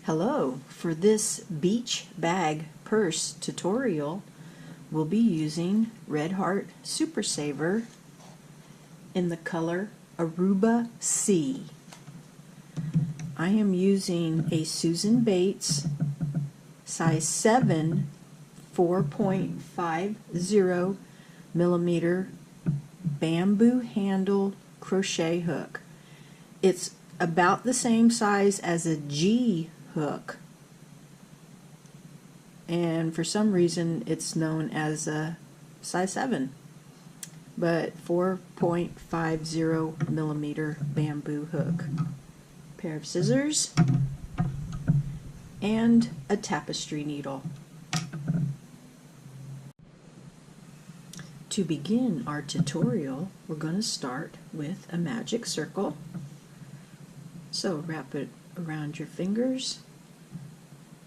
Hello, for this beach bag purse tutorial we'll be using Red Heart Super Saver in the color Aruba Sea. I am using a Susan Bates size 7 4.50 millimeter bamboo handle crochet hook. It's about the same size as a G hook, and for some reason it's known as a size 7, but 4.50 millimeter bamboo hook. Pair of scissors and a tapestry needle. To begin our tutorial, we're going to start with a magic circle. So wrap it around your fingers,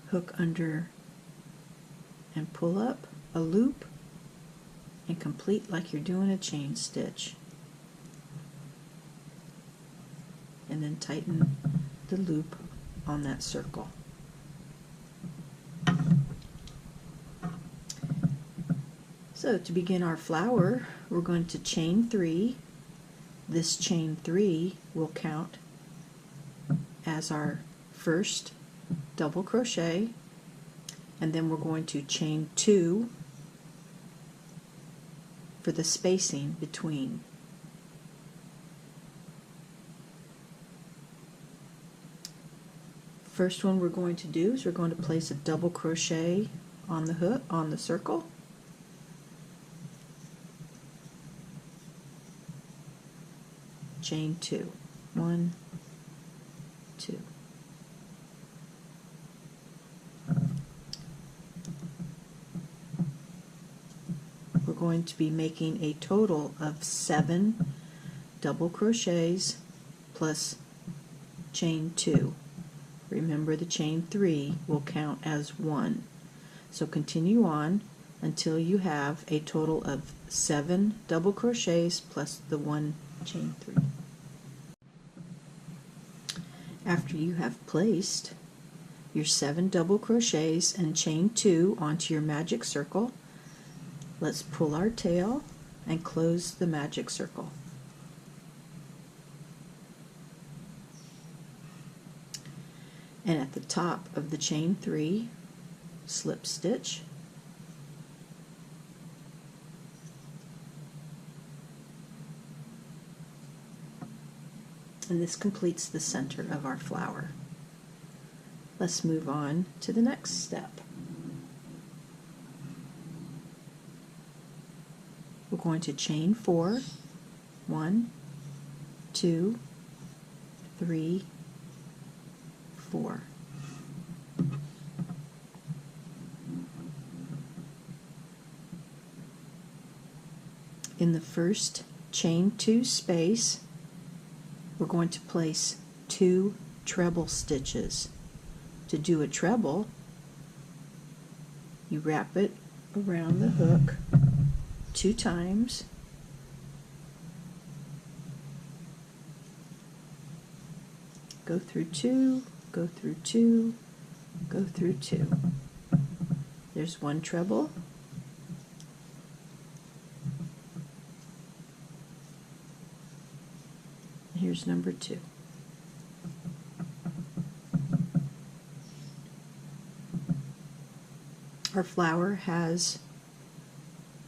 hook under and pull up a loop, and complete like you're doing a chain stitch. And then tighten the loop on that circle. So to begin our flower, we're going to chain 3. This chain 3 will count as our first double crochet, and then we're going to chain 2 for the spacing between. First one we're going to do is we're going to place a double crochet on the hook, on the circle, chain 2, 1, 2. We're going to be making a total of 7 double crochets plus chain 2. Remember, the chain 3 will count as 1. So continue on until you have a total of 7 double crochets plus the 1 chain 3. After you have placed your 7 double crochets and chain 2 onto your magic circle, let's pull our tail and close the magic circle. And at the top of the chain 3, slip stitch, and this completes the center of our flower. Let's move on to the next step. We're going to chain 4, 1, 2, 3, 4. In the first chain 2 space, we're going to place 2 treble stitches. To do a treble, you wrap it around the hook 2 times, go through 2, go through 2, go through 2. There's 1 treble. Here's number 2. Our flower has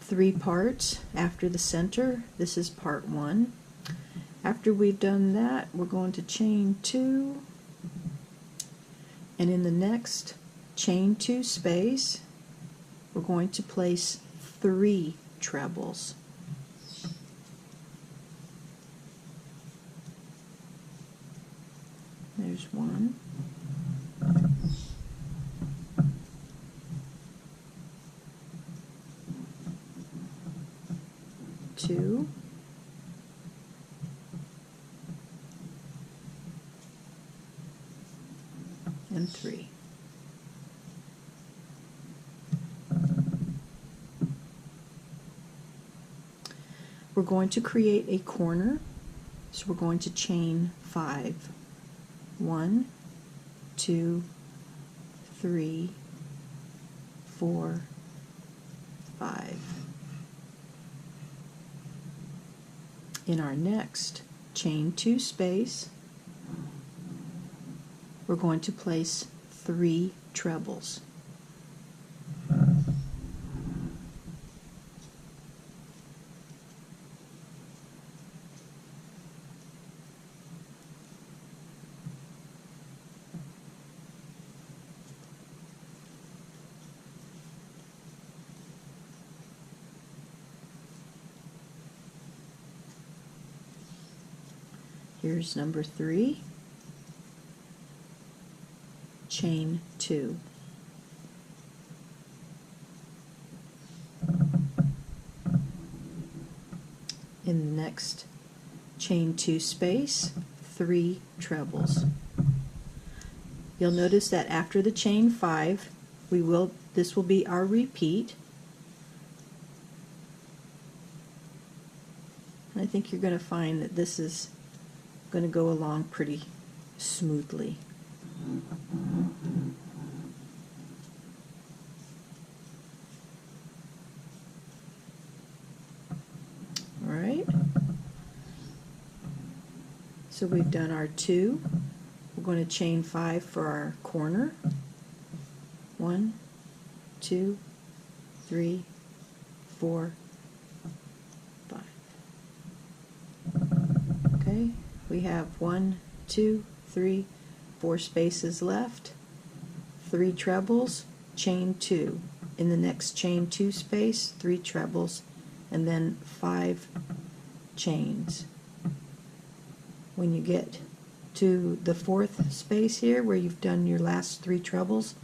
3 parts after the center. This is part 1. After we've done that, we're going to chain 2, and in the next chain 2 space, we're going to place 3 trebles. There's 1, 2, and 3. We're going to create a corner, so we're going to chain 5. 1, 2, 3, 4, 5. In our next chain 2 space, we're going to place 3 trebles. Here's number 3, chain 2. In the next chain 2 space, 3 trebles. You'll notice that after the chain 5, this will be our repeat. And I think you're going to find that this is going to go along pretty smoothly. All right. So we've done our 2. We're going to chain 5 for our corner. 1, 2, 3, 4, 5. Okay. We have 1, 2, 3, 4 spaces left, 3 trebles, chain 2. In the next chain 2 space, 3 trebles, and then 5 chains. When you get to the 4th space here, where you've done your last 3 trebles,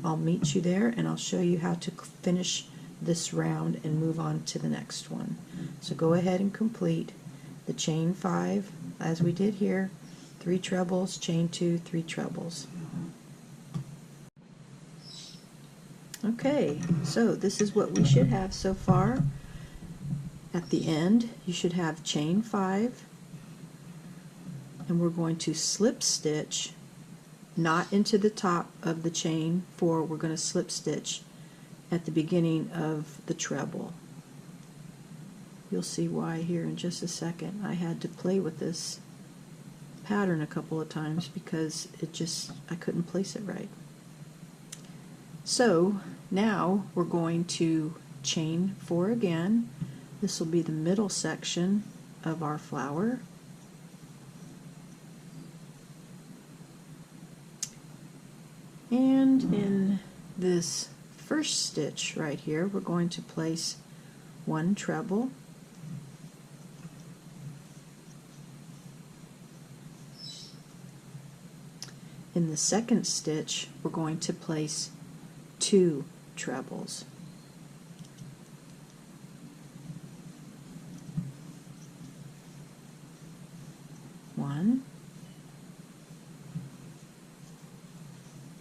I'll meet you there and I'll show you how to finish this round and move on to the next one. So go ahead and complete the chain 5 as we did here, 3 trebles, chain 2, 3 trebles. Okay, so this is what we should have so far. At the end, you should have chain 5, and we're going to slip stitch, not into the top of the chain 4, we're going to slip stitch at the beginning of the treble. You'll see why here in just a second. I had to play with this pattern a couple of times because I couldn't place it right. So now we're going to chain 4 again. This will be the middle section of our flower. And in this first stitch right here, we're going to place 1 treble. In the second stitch, we're going to place 2 trebles. One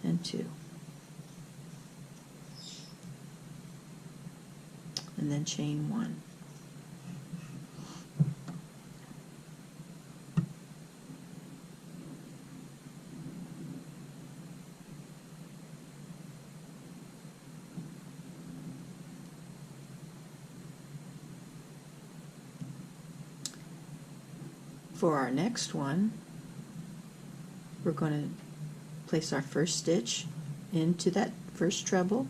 and 2. And then chain 1. For our next one, we're going to place our first stitch into that first treble,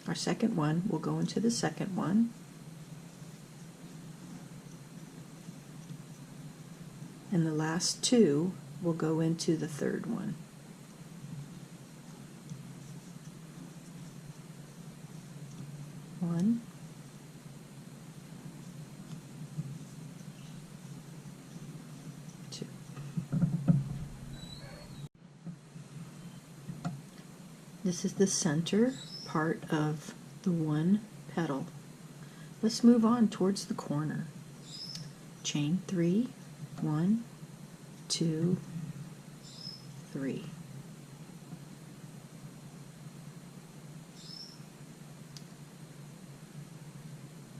our second one will go into the second one, and the last 2 will go into the third one. One, 2. This is the center part of the 1 petal. Let's move on towards the corner. Chain 3, 1, 2, 3.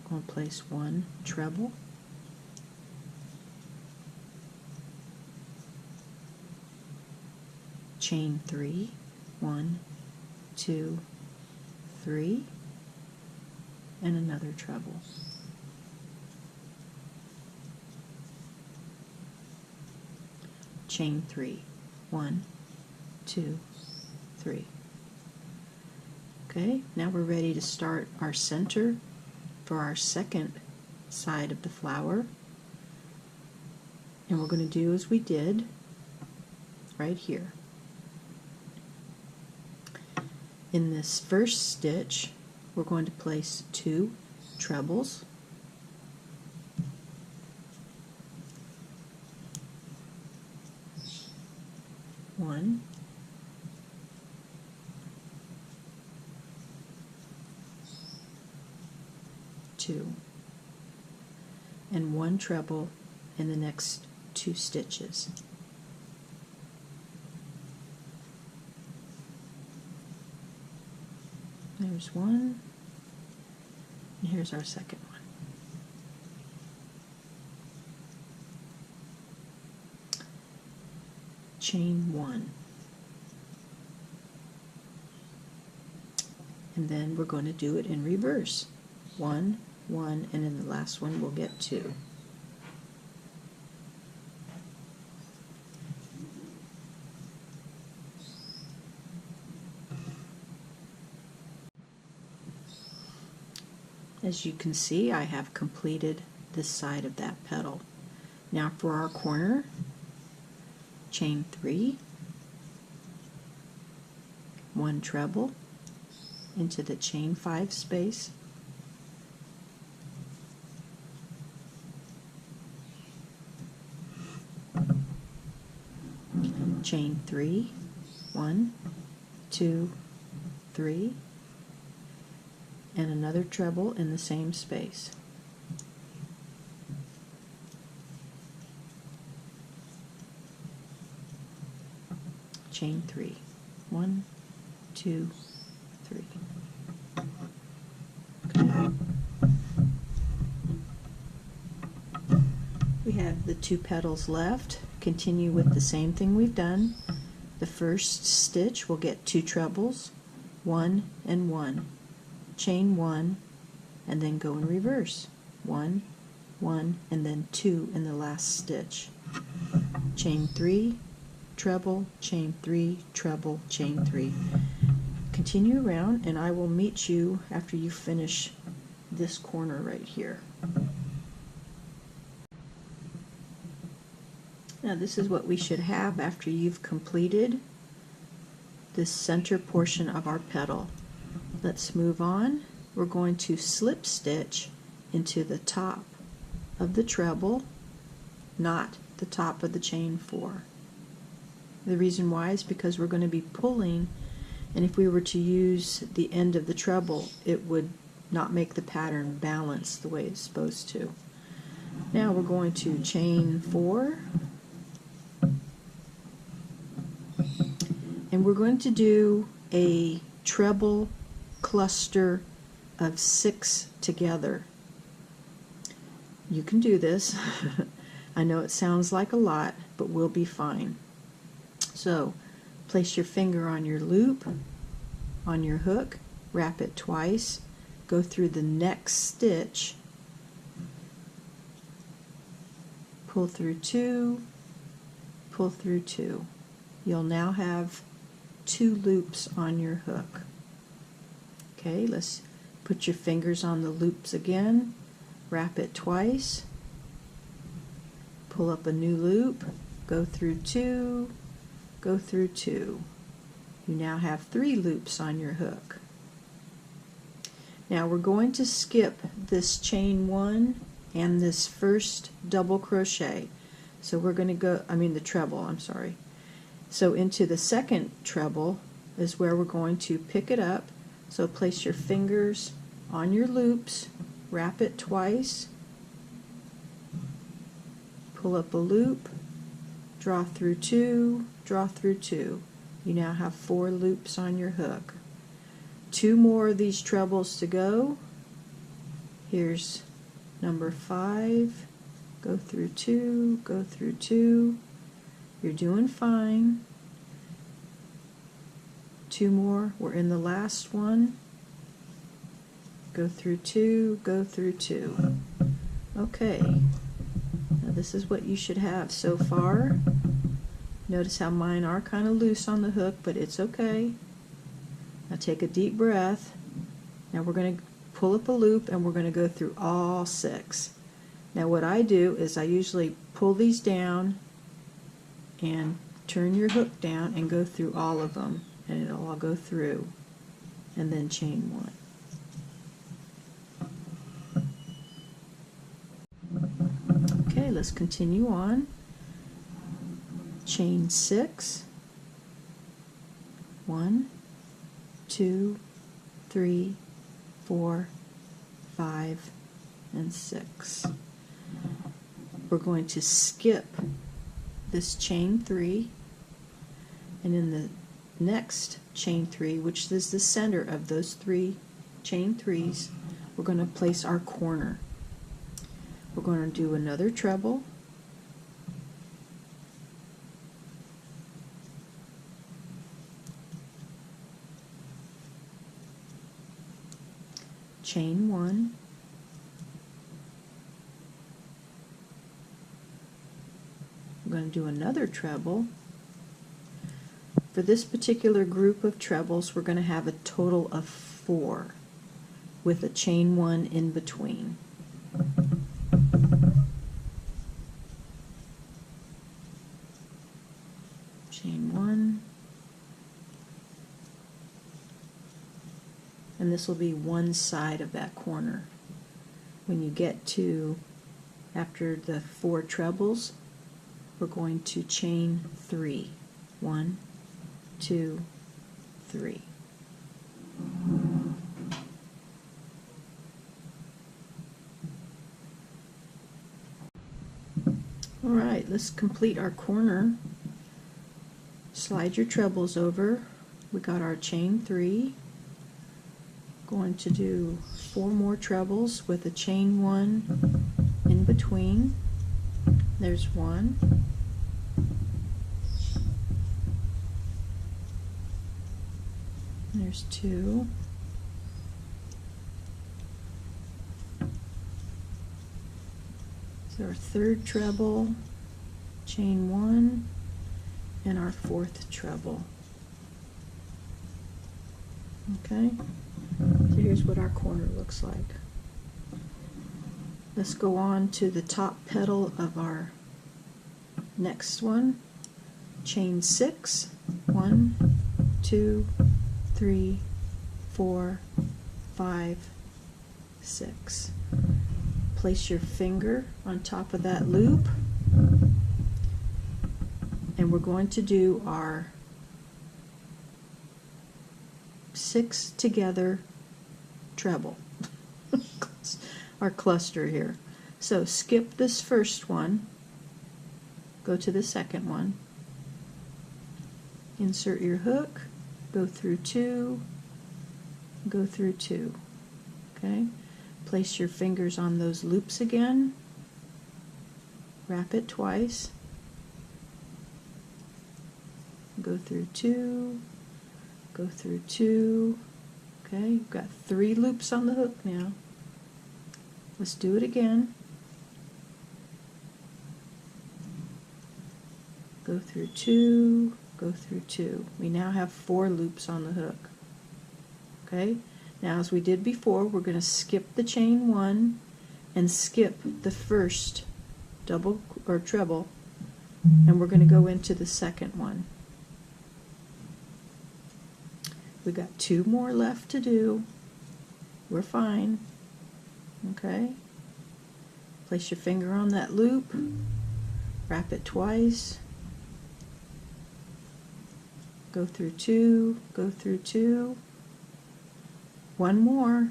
I'm going to place 1 treble, chain 3, 1, 2, 3, and another treble. Chain 3, 1, 2, 3. Okay, now we're ready to start our center for our second side of the flower. And we're going to do as we did right here. In this first stitch, we're going to place 2 trebles. One, two, and 1 treble in the next 2 stitches. There's one, and here's our second one. Chain 1. And then we're going to do it in reverse. 1, 1, and in the last one we'll get 2. As you can see, I have completed this side of that petal. Now for our corner, chain 3, 1 treble into the chain 5 space, chain 3, 1, 2, 3, and another treble in the same space. Chain 3, 1, 2, 3. Okay. We have the 2 petals left. Continue with the same thing we've done. The first stitch will get 2 trebles, 1 and 1. Chain 1 and then go in reverse. 1, 1, and then 2 in the last stitch. Chain 3, treble, chain 3, treble, chain 3. Continue around and I will meet you after you finish this corner right here. Now this is what we should have after you've completed this center portion of our petal. Let's move on. We're going to slip stitch into the top of the treble, not the top of the chain 4. The reason why is because we're going to be pulling, and if we were to use the end of the treble, it would not make the pattern balance the way it's supposed to. Now we're going to chain 4, and we're going to do a treble cluster of 6 together. You can do this. I know it sounds like a lot, but we'll be fine. So place your finger on your loop, on your hook, wrap it twice, go through the next stitch, pull through 2, pull through 2. You'll now have 2 loops on your hook. Okay, let's put your fingers on the loops again, wrap it twice, pull up a new loop, go through 2, go through 2. You now have 3 loops on your hook. Now we're going to skip this chain 1 and this first double crochet. So we're going to go, the treble, I'm sorry. So into the second treble is where we're going to pick it up. So place your fingers on your loops, wrap it twice, pull up a loop, draw through 2, draw through 2. You now have 4 loops on your hook. 2 more of these trebles to go. Here's number 5. Go through 2, go through 2. You're doing fine. 2 more. We're in the last one. Go through 2, go through 2. Okay, now this is what you should have so far. Notice how mine are kind of loose on the hook, but it's okay. Now take a deep breath. Now we're going to pull up a loop and we're going to go through all 6. Now what I do is I usually pull these down and turn your hook down and go through all of them, and it'll all go through, and then chain 1. Okay, let's continue on. Chain 6. 1, 2, 3, 4, 5, and 6. We're going to skip this chain 3, and in the next chain 3, which is the center of those 3 chain 3s, we're going to place our corner. We're going to do another treble, chain 1, we're going to do another treble. For this particular group of trebles, we're going to have a total of 4 with a chain 1 in between. Chain 1, and this will be one side of that corner. When you get to after the 4 trebles, we're going to chain 3. 1, 2, 3. All right, let's complete our corner. Slide your trebles over. We got our chain 3. Going to do 4 more trebles with a chain 1 in between. There's 1. There's 2. So our 3rd treble, chain 1, and our 4th treble. Okay, so here's what our corner looks like. Let's go on to the top petal of our next one. Chain 6, 1, 2, 3, 4, 5, 6. Place your finger on top of that loop, and we're going to do our 6 together treble, our cluster here. So skip this first one, go to the second one, insert your hook, go through 2, go through 2. Okay, place your fingers on those loops again, wrap it twice, go through 2, go through 2. Okay, you've got 3 loops on the hook now. Let's do it again. Go through 2, go through 2. We now have 4 loops on the hook. Okay, now as we did before, we're going to skip the chain 1 and skip the first double or treble, and we're going to go into the second one. We've got 2 more left to do. We're fine. Okay, place your finger on that loop, wrap it twice, go through 2, go through 2. 1 more.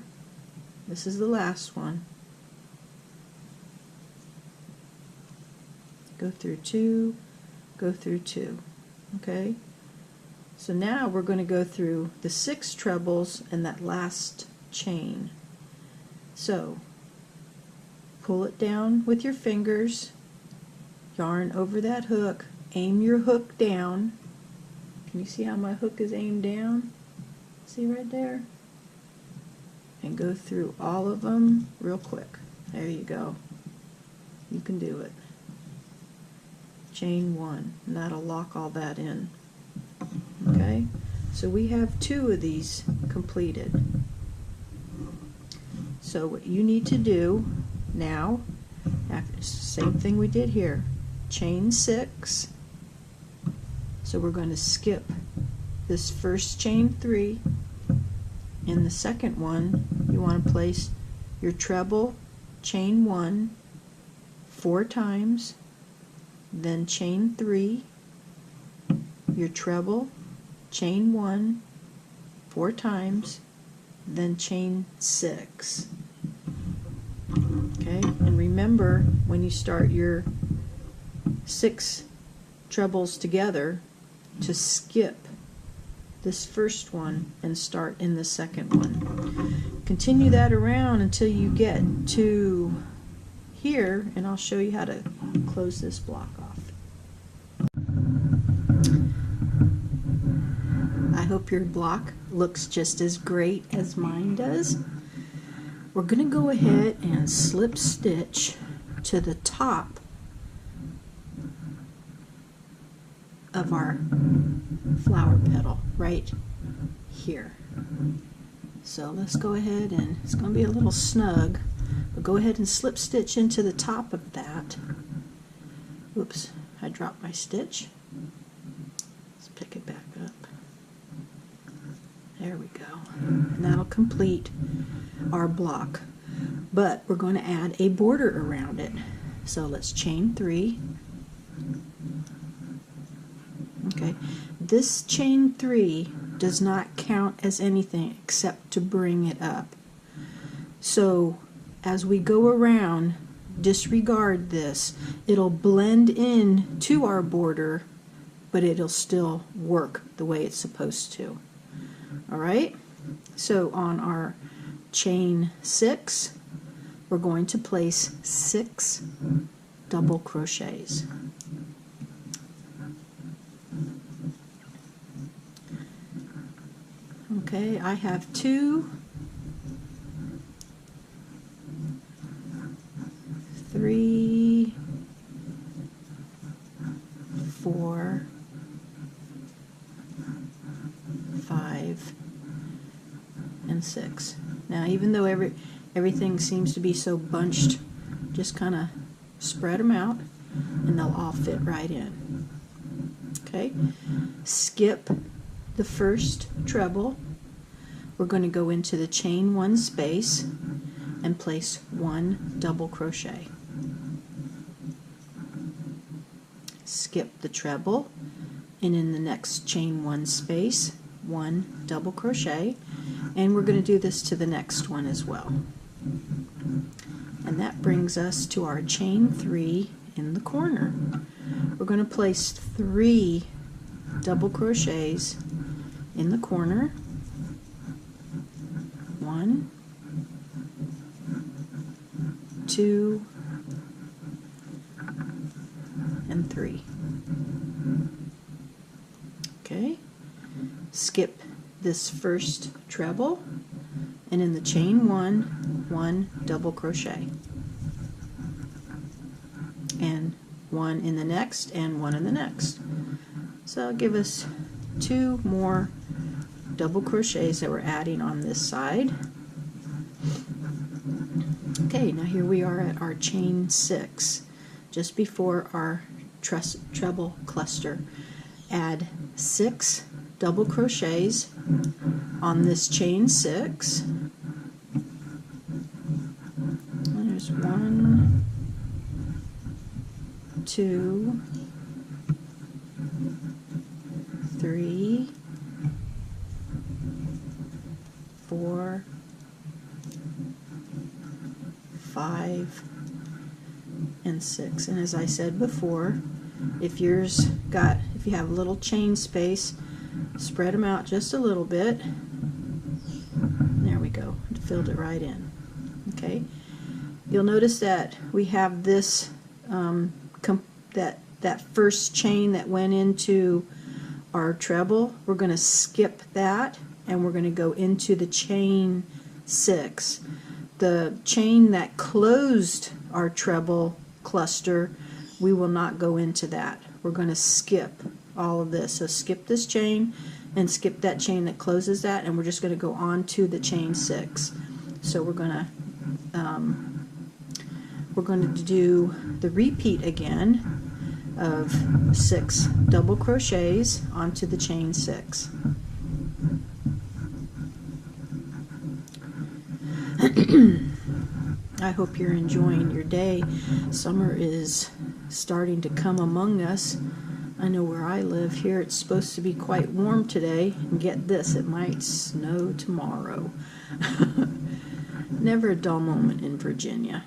This is the last one. Go through 2, go through 2. Okay, so now we're going to go through the 6 trebles and that last chain. So pull it down with your fingers, yarn over that hook, aim your hook down. Can you see how my hook is aimed down? See right there? And go through all of them real quick. There you go. You can do it. Chain 1, and that'll lock all that in. Okay, so we have 2 of these completed. So what you need to do now, same thing we did here, chain 6. So we're going to skip this first chain 3. In the second one, you want to place your treble, chain 1 4 times, then chain 3, your treble, chain 1 4 times, then chain 6. Okay, and remember when you start your 6 trebles together to skip this first one and start in the second one. Continue that around until you get to here, and I'll show you how to close this block off. I hope your block looks just as great as mine does. We're going to go ahead and slip stitch to the top of our flower petal right here. So let's go ahead, and it's going to be a little snug, but go ahead and slip stitch into the top of that. Oops, I dropped my stitch. Let's pick it back up. There we go. And that'll complete our block. But we're going to add a border around it. So let's chain 3. Okay, this chain 3 does not count as anything except to bring it up. So as we go around, disregard this. It'll blend in to our border, but it'll still work the way it's supposed to. Alright, so on our chain 6, we're going to place 6 double crochets. Okay, I have 2, 3, 4, 5, and 6. Now, even though everything seems to be so bunched, just kind of spread them out and they'll all fit right in. Okay, skip the first treble. We're going to go into the chain 1 space and place 1 double crochet. Skip the treble, and in the next chain 1 space, 1 double crochet, and we're going to do this to the next one as well. And that brings us to our chain 3 in the corner. We're going to place 3 double crochets in the corner. 1, 2, and 3. Okay, skip this first treble, and in the chain 1 double crochet, and 1 in the next, and 1 in the next. So it'll give us 2 more double crochets that we're adding on this side. Okay, now here we are at our chain 6, just before our treble cluster. Add 6 double crochets on this chain 6. And there's 1, 2, 3, 4, 5, and 6. And as I said before, if you have a little chain space, spread them out just a little bit. There we go. It filled it right in. Okay. You'll notice that we have this that first chain that went into our treble. We're going to skip that and we're going to go into the chain 6. The chain that closed our treble cluster, we will not go into that. We're going to skip all of this. So skip this chain and skip that chain that closes that, and we're just going to go on to the chain 6. So we're going to do the repeat again of 6 double crochets onto the chain 6. I hope you're enjoying your day. Summer is starting to come among us. I know where I live here it's supposed to be quite warm today, and get this, it might snow tomorrow. Never a dull moment in Virginia.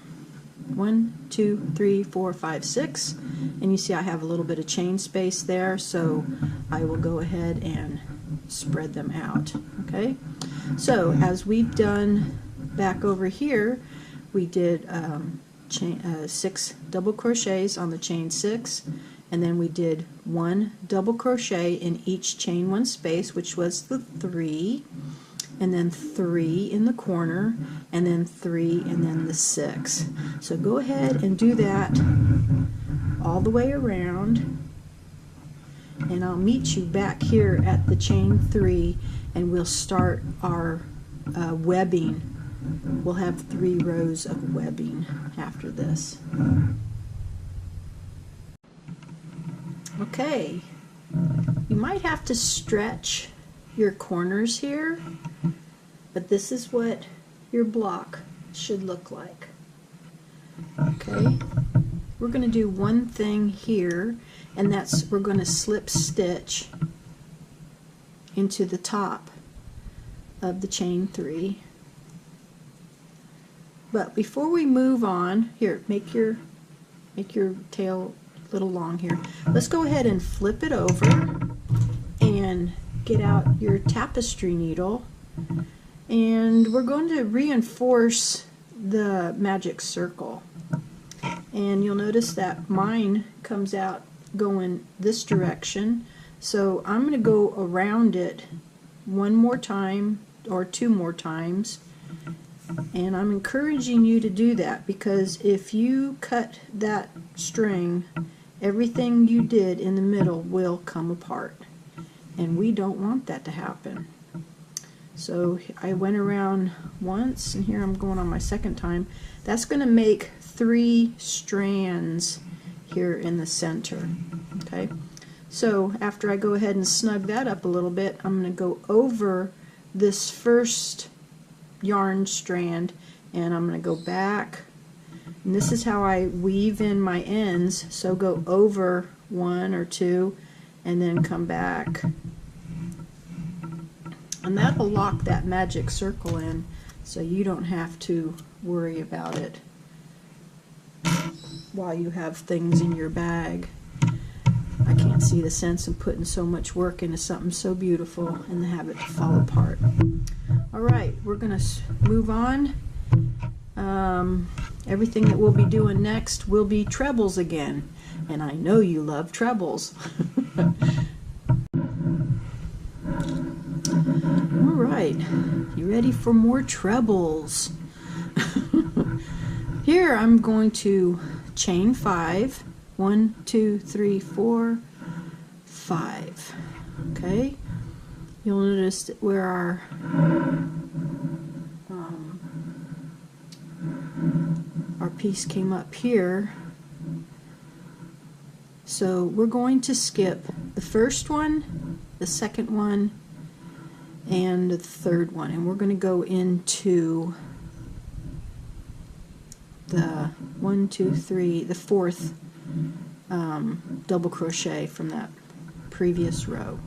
1, 2, 3, 4, 5, 6, and you see I have a little bit of chain space there, so I will go ahead and spread them out. Okay, so as we've done back over here, we did 6 double crochets on the chain 6, and then we did 1 double crochet in each chain 1 space, which was the 3, and then 3 in the corner, and then 3, and then the 6. So go ahead and do that all the way around, and I'll meet you back here at the chain 3, and we'll start our webbing. We'll have 3 rows of webbing after this. Okay, you might have to stretch your corners here, but this is what your block should look like. Okay, we're going to do one thing here, and that's we're going to slip stitch into the top of the chain 3. But before we move on, here, make your tail a little long here. Let's go ahead and flip it over and get out your tapestry needle, and we're going to reinforce the magic circle. And you'll notice that mine comes out going this direction, so I'm going to go around it one more time or 2 more times. And I'm encouraging you to do that, because if you cut that string, everything you did in the middle will come apart, and we don't want that to happen. So I went around once, and here I'm going on my second time. That's going to make 3 strands here in the center. Okay, so after I go ahead and snug that up a little bit, I'm going to go over this first yarn strand, and I'm going to go back, and this is how I weave in my ends. So go over 1 or 2 and then come back, and that'll lock that magic circle in, so you don't have to worry about it while you have things in your bag. I can't see the sense of putting so much work into something so beautiful and have it fall apart. Alright, we're going to move on. Everything that we'll be doing next will be trebles again, and I know you love trebles. Alright, you ready for more trebles? Here I'm going to chain 5. 1, 2, 3, 4, 5. Okay, you'll notice that where our piece came up here, so we're going to skip the first one, the second one, and the third one, and we're going to go into the 1, 2, 3, the fourth double crochet from that previous row.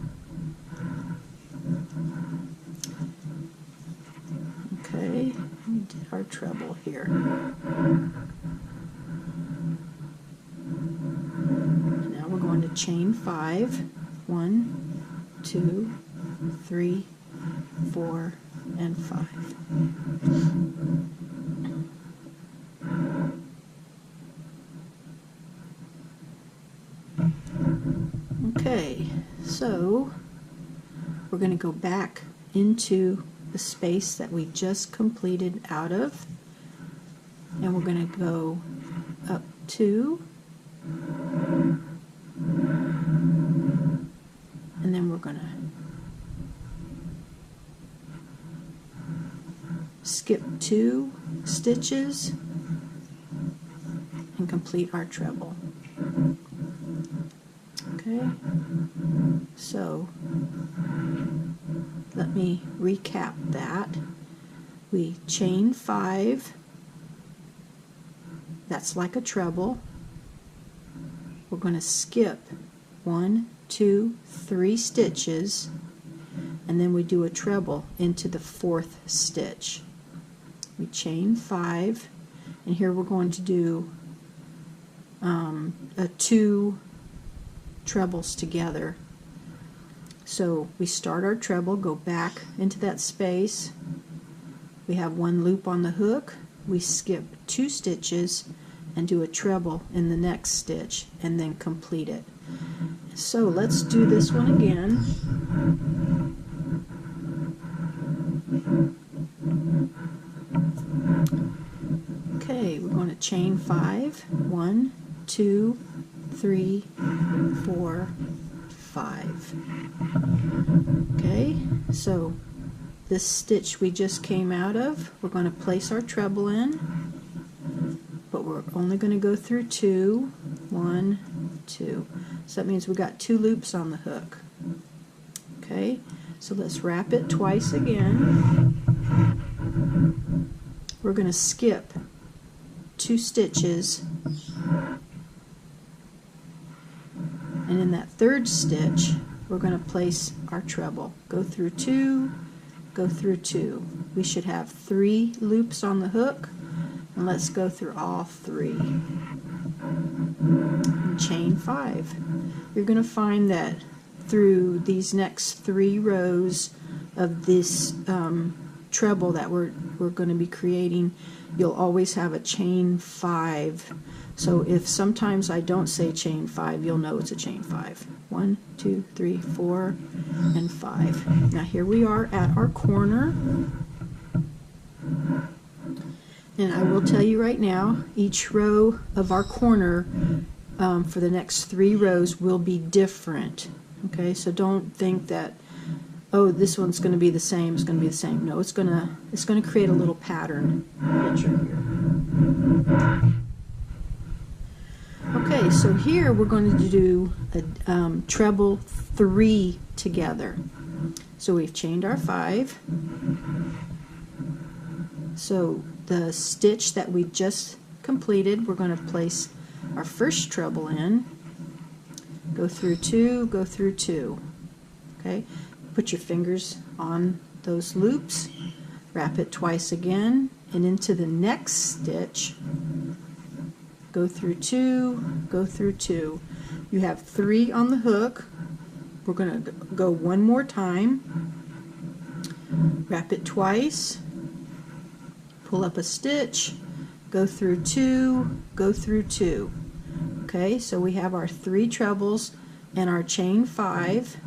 Okay, we did our treble here. Now we're going to chain 5. 1, 2, 3, 4, and 5. Okay, so we're going to go back into the space that we just completed out of, and we're going to go up 2, and then we're going to skip 2 stitches and complete our treble. Okay, so let me recap that. We chain 5, that's like a treble. We're going to skip 1, 2, 3 stitches, and then we do a treble into the 4th stitch. We chain 5, and here we're going to do 2 trebles together. So we start our treble, go back into that space, we have 1 loop on the hook, we skip 2 stitches and do a treble in the next stitch and then complete it. So let's do this one again. Okay, we're going to chain 5, 1, 2, 3, 4, 5. Okay, so this stitch we just came out of, we're going to place our treble in, but we're only going to go through 2, 1, 2. So that means we got 2 loops on the hook. Okay, so let's wrap it twice again. We're going to skip 2 stitches, and in that 3rd stitch we're going to place our treble. Go through 2, go through 2. We should have 3 loops on the hook, and let's go through all 3. And chain 5. You're going to find that through these next 3 rows of this treble that we're going to be creating, you'll always have a chain 5. So if sometimes I don't say chain 5, you'll know it's a chain 5. 1, 2, 3, 4, and 5. Now here we are at our corner, and I will tell you right now, each row of our corner for the next 3 rows will be different. Okay, so don't think that, oh, this one's going to be the same, it's going to be the same. No, it's going to create a little pattern picture here. Okay, so here we're going to do a treble 3 together. So we've chained our 5. So the stitch that we just completed, we're going to place our first treble in, go through 2, go through 2. Okay, put your fingers on those loops, wrap it twice again, and into the next stitch, go through 2, go through 2. You have 3 on the hook. We're going to go one more time, wrap it twice, pull up a stitch, go through 2, go through 2. Okay, so we have our 3 trebles and our chain 5,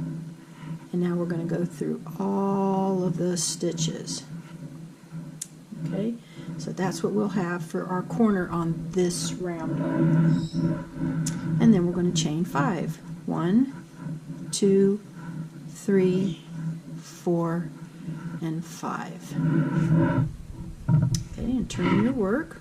and now we're going to go through all of those stitches. Okay, so that's what we'll have for our corner on this round. And then we're going to chain 5. 1, 2, 3, 4, and 5. Okay, and turn your work.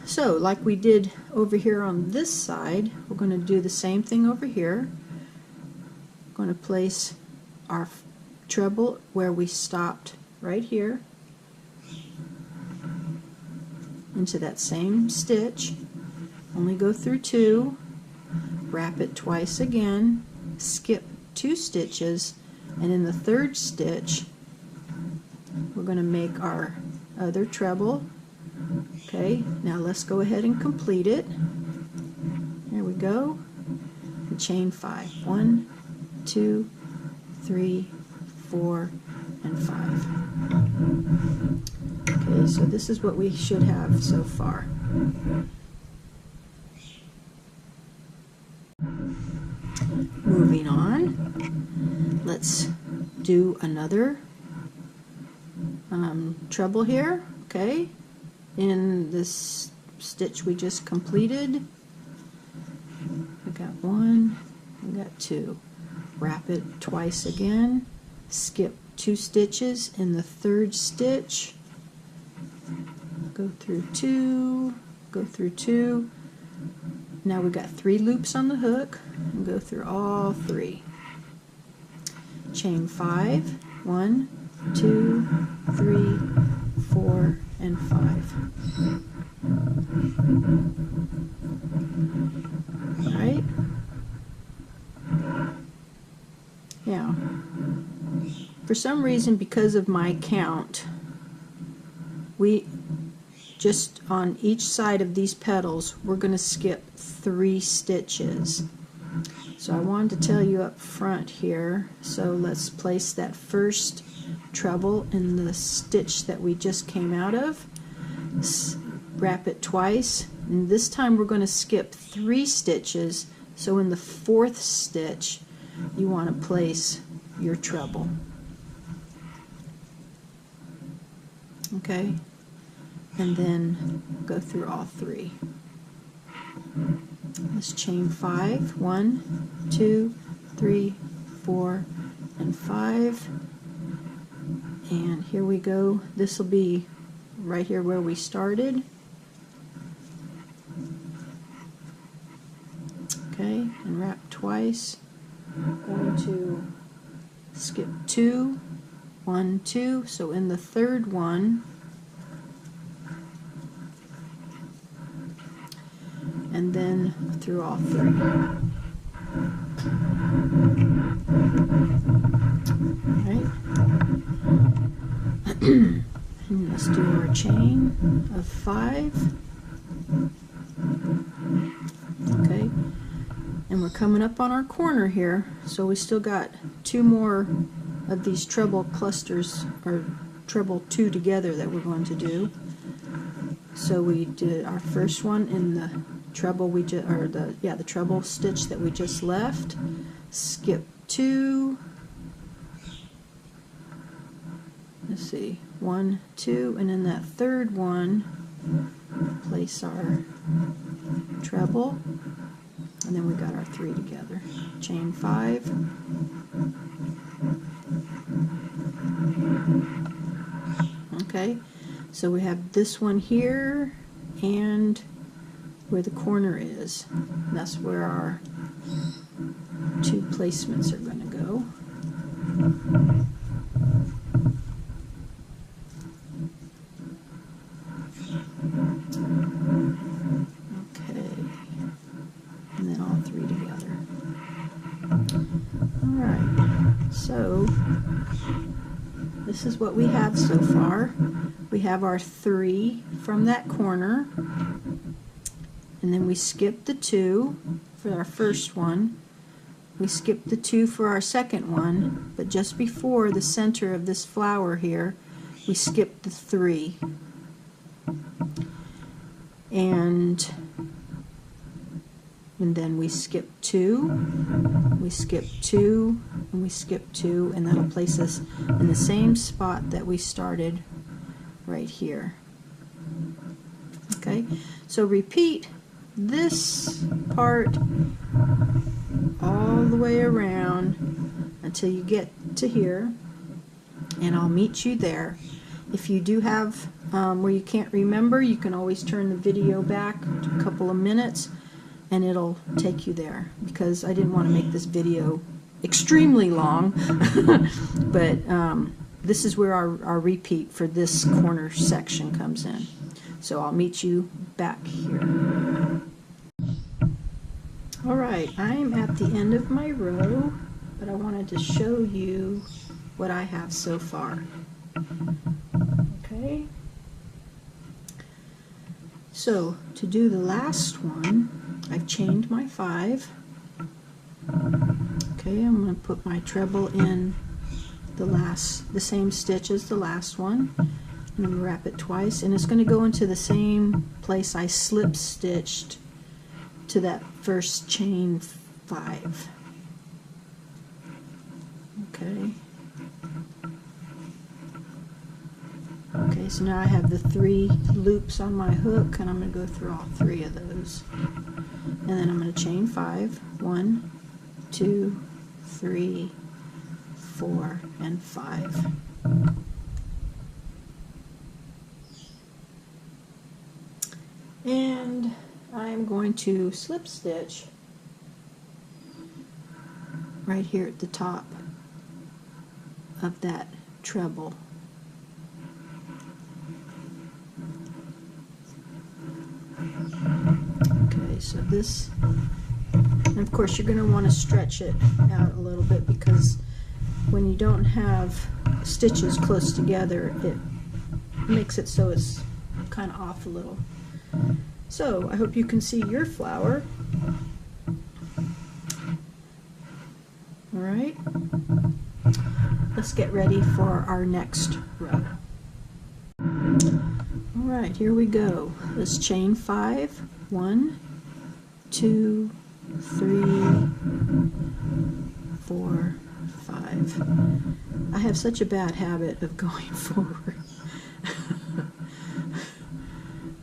So, like we did over here on this side, we're going to do the same thing over here. We're going to place our treble where we stopped right here into that same stitch. Only go through 2, wrap it twice again, skip 2 stitches, and in the 3rd stitch we're going to make our other treble. Okay, now let's go ahead and complete it. There we go. And chain 5. 1, 2, 3, 4, and 5. Okay, so this is what we should have so far. moving on, let's do another treble here, okay, in this stitch we just completed. We got one, we got two. Wrap it twice again, skip 2 stitches in the 3rd stitch, go through 2, go through 2. Now we've got 3 loops on the hook, and go through all 3. Chain 5, 1, 2, 3, 4, and 5. All right. Now, for some reason, because of my count, we just on each side of these petals, we're going to skip 3 stitches. So I wanted to tell you up front here, so let's place that first treble in the stitch that we just came out of, wrap it twice, and this time we're going to skip 3 stitches, so in the 4th stitch you want to place your treble. Okay, and then go through all 3. Let's chain 5, 1, 2, 3, 4, and 5. And here we go. This will be right here where we started. Okay, and wrap twice. Going to skip 2, 1, 2. So in the 3rd one, and then through all 3. Right? And let's do our chain of 5. Okay, and we're coming up on our corner here, so we still got 2 more of these treble clusters, or treble 2 together, that we're going to do. So we did our first one in the treble the treble stitch that we just left. Skip 2. Let's see, 1, 2, and in that 3rd one, place our treble, and then we got our 3 together. Chain 5. Okay, so we have this one here and where the corner is. That's where our 2 placements are going to go. Okay, and then all 3 together. Alright, so this is what we have so far. We have our 3 from that corner, and then we skip the 2 for our first one. We skip the 2 for our second one, but just before the center of this flower here, we skip the 3. And then we skip 2, we skip 2, and we skip 2, and that'll place us in the same spot that we started right here. Okay, so repeat this part all the way around until you get to here, and I'll meet you there. If you do have where you can't remember, you can always turn the video back a couple of minutes and it'll take you there, because I didn't want to make this video extremely long. But this is where our repeat for this corner section comes in. So I'll meet you back here. Alright, I'm at the end of my row, but I wanted to show you what I have so far. Okay, so to do the last one, I've chained my 5. Okay, I'm going to put my treble in the same stitch as the last one. I'm going to wrap it twice, and it's going to go into the same place I slip stitched to that first chain 5. Okay. Okay, so now I have the 3 loops on my hook, and I'm going to go through all 3 of those. And then I'm going to chain 5. 1, 2, 3, 4, and 5. And I'm going to slip stitch right here at the top of that treble. Okay, so this, and of course you're going to want to stretch it out a little bit, because when you don't have stitches close together, it makes it so it's kind of off a little. So I hope you can see your flower. All right, let's get ready for our next row. All right, here we go. Let's chain 5. 1, 2, 3, 4, 5. I have such a bad habit of going forward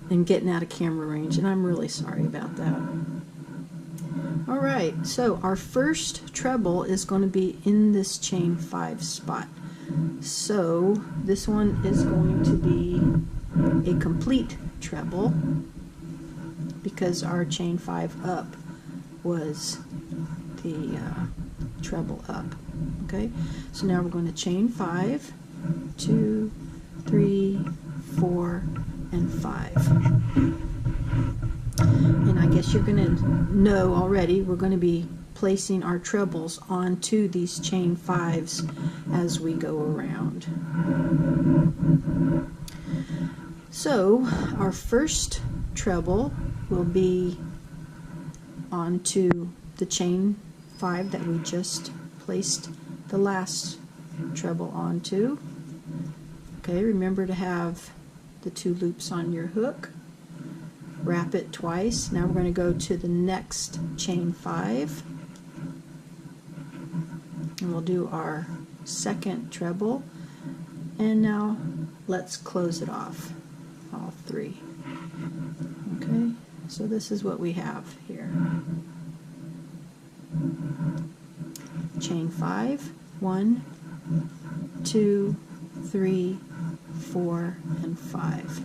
and getting out of camera range, and I'm really sorry about that. All right, so our first treble is going to be in this chain 5 spot. So this one is going to be a complete treble, because our chain 5 up was the treble up. Okay, so now we're going to chain 5, 2, 3, 4, and 5. And I guess you're going to know already, we're going to be placing our trebles onto these chain 5s as we go around. So our first treble will be onto the chain 5 that we just placed the last treble onto. Okay, remember to have the 2 loops on your hook. Wrap it twice. Now we're going to go to the next chain 5, and we'll do our second treble. And now let's close it off, all 3. Okay, so this is what we have here. Chain 5, 1, 2, 3, 4, and 5.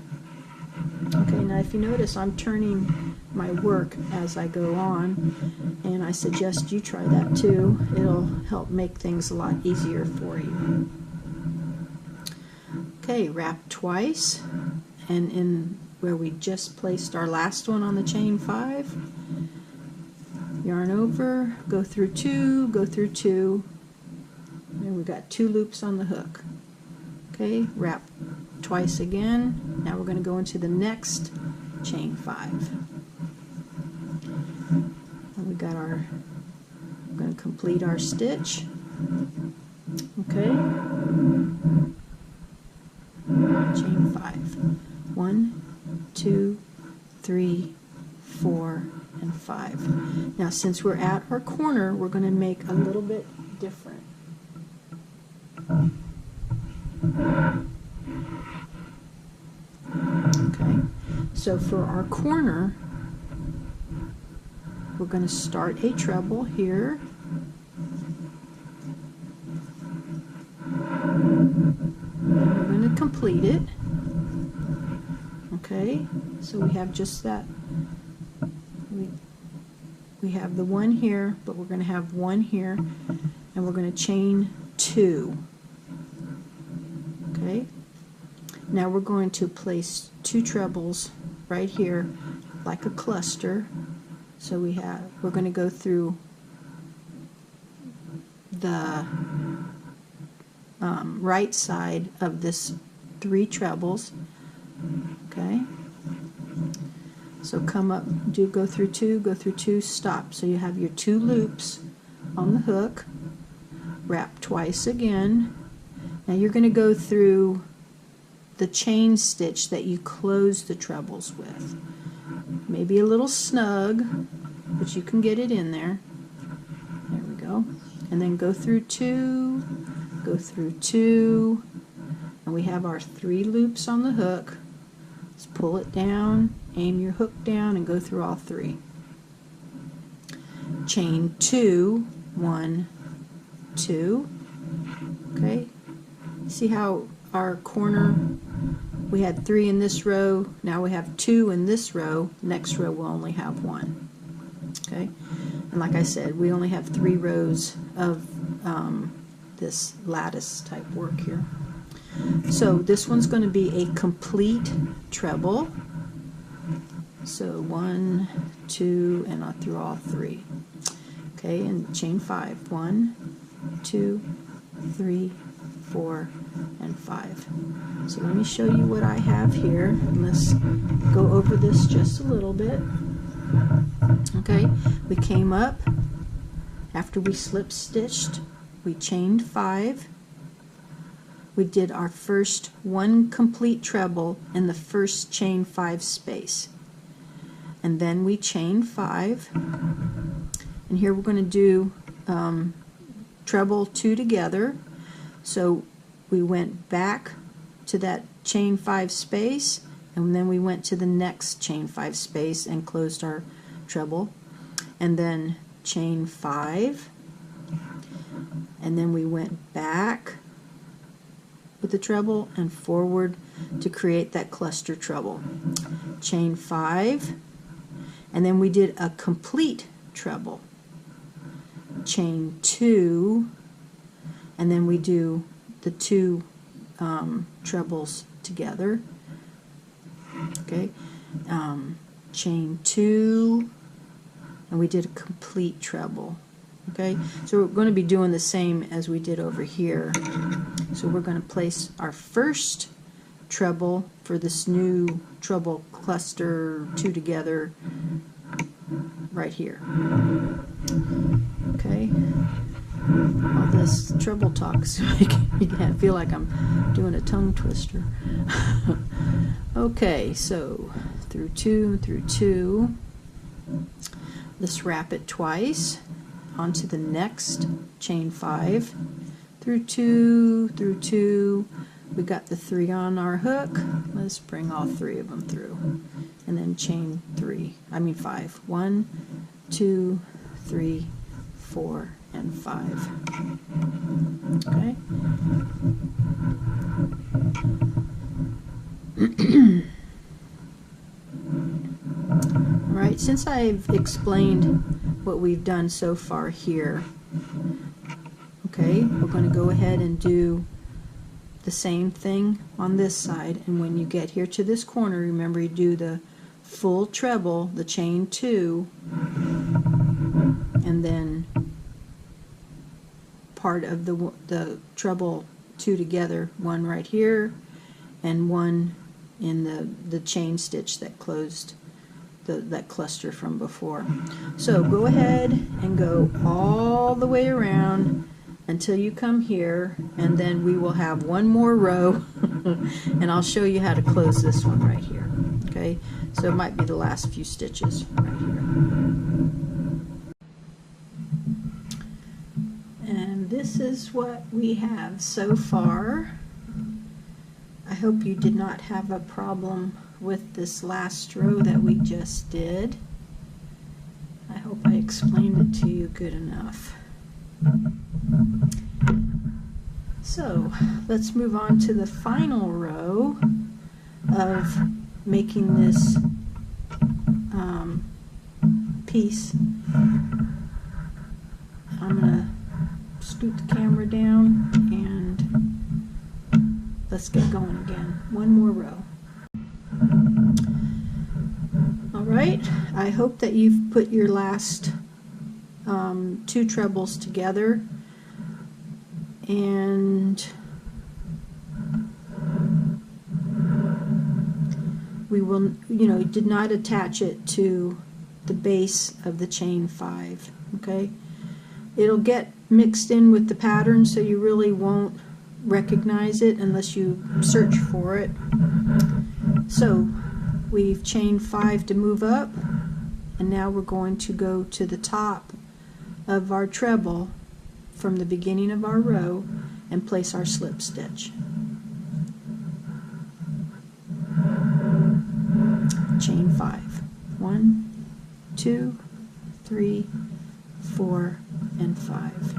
Okay, now if you notice, I'm turning my work as I go on, and I suggest you try that too. It'll help make things a lot easier for you. Okay, wrap twice, and in where we just placed our last one on the chain 5, yarn over, go through 2, go through 2, and we've got 2 loops on the hook. Okay, wrap twice again. Now we're going to go into the next chain 5. And we got our, we're going to complete our stitch. Okay, chain 5. 1, 2, 3, 4, and 5. Now since we're at our corner, we're going to make a little bit different. Okay, so for our corner, we're going to start a treble here. And we're going to complete it. Okay, so we have just that. We have the one here, but we're going to have one here, and we're going to chain 2. Okay, now we're going to place 2 trebles right here like a cluster. So we're going to go through the right side of this 3 trebles. Okay, so come up, go through 2, stop. So you have your 2 loops on the hook, wrap twice again. Now you're going to go through the chain stitch that you close the trebles with. Maybe a little snug, but you can get it in there. There we go. and then go through 2, go through 2, and we have our 3 loops on the hook. Let's pull it down, aim your hook down, and go through all 3. Chain 2, 1, 2. Okay, see how our corner, we had 3 in this row, now we have 2 in this row, next row we'll only have 1. Okay, and like I said, we only have 3 rows of this lattice type work here. So this one's going to be a complete treble. So 1, 2, and through all 3. Okay, and chain 5. 1, 2, 3, 4, and 5. So let me show you what I have here. And let's go over this just a little bit. Okay, we came up after we slip stitched, we chained 5. We did our first 1 complete treble in the first chain 5 space, and then we chained 5, and here we're going to do treble 2 together. So we went back to that chain 5 space, and then we went to the next chain 5 space and closed our treble, and then chain 5, and then we went back with the treble and forward to create that cluster treble. Chain 5, and then we did a complete treble. Chain 2, and then we do the 2 trebles together. Okay, chain 2, and we did a complete treble. Okay, so we're going to be doing the same as we did over here. So we're going to place our first treble for this new treble cluster 2 together right here. Okay, all this treble talk so you can't feel like I'm doing a tongue twister. Okay, so through 2, through 2. Let's wrap it twice onto the next chain 5, through 2, through 2. We got the 3 on our hook. Let's bring all 3 of them through, and then chain 5. 1, 2, 3, 4, and 5. Okay. Alright, since I've explained what we've done so far here, okay, we're going to go ahead and do the same thing on this side, and when you get here to this corner, remember you do the full treble, the chain 2, and then part of the treble 2 together, 1 right here and 1 in the chain stitch that closed that cluster from before. So go ahead and go all the way around until you come here, and then we will have 1 more row and I'll show you how to close this one right here. Okay, so it might be the last few stitches right here. And this is what we have so far. I hope you did not have a problem with this last row that we just did. I hope I explained it to you good enough. So let's move on to the final row of making this piece. I'm going to scoot the camera down and let's get going again. 1 more row. Alright, I hope that you've put your last 2 trebles together, and we will, did not attach it to the base of the chain 5. Okay, it'll get mixed in with the pattern, so you really won't recognize it unless you search for it. So we've chained 5 to move up, and now we're going to go to the top of our treble from the beginning of our row and place our slip stitch. Chain 5. 1, 2, 3, 4, and 5.